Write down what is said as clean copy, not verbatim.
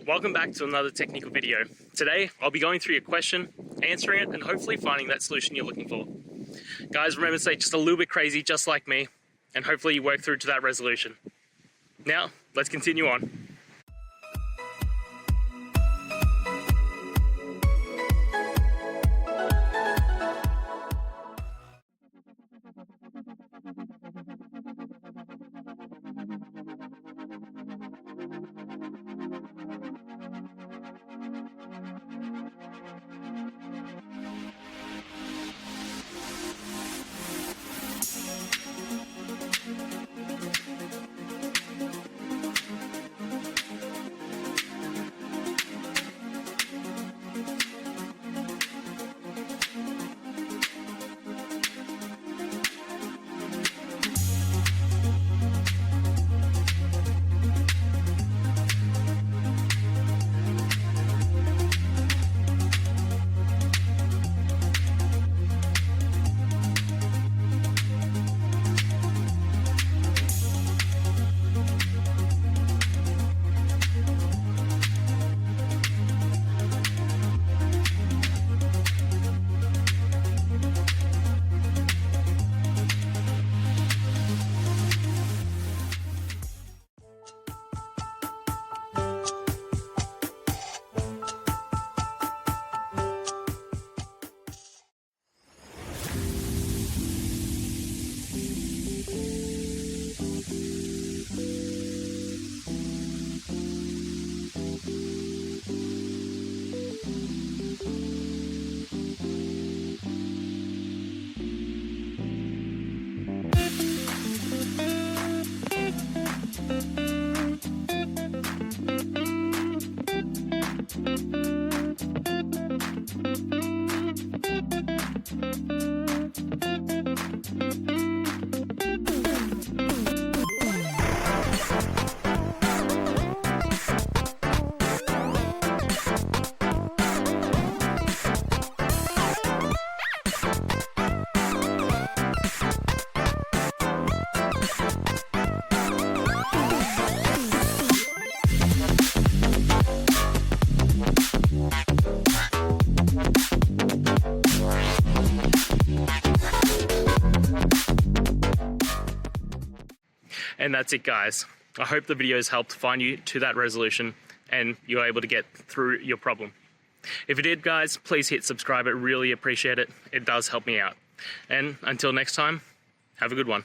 Welcome back to another technical video. Today, I'll be going through your question, answering it, and hopefully finding that solution you're looking for. Guys, remember to stay just a little bit crazy, just like me, and hopefully you work through to that resolution. Now, let's continue on. And that's it, guys. I hope the video has helped find you to that resolution and you're able to get through your problem. If it did, guys, please hit subscribe. I really appreciate it. It does help me out. And until next time, have a good one.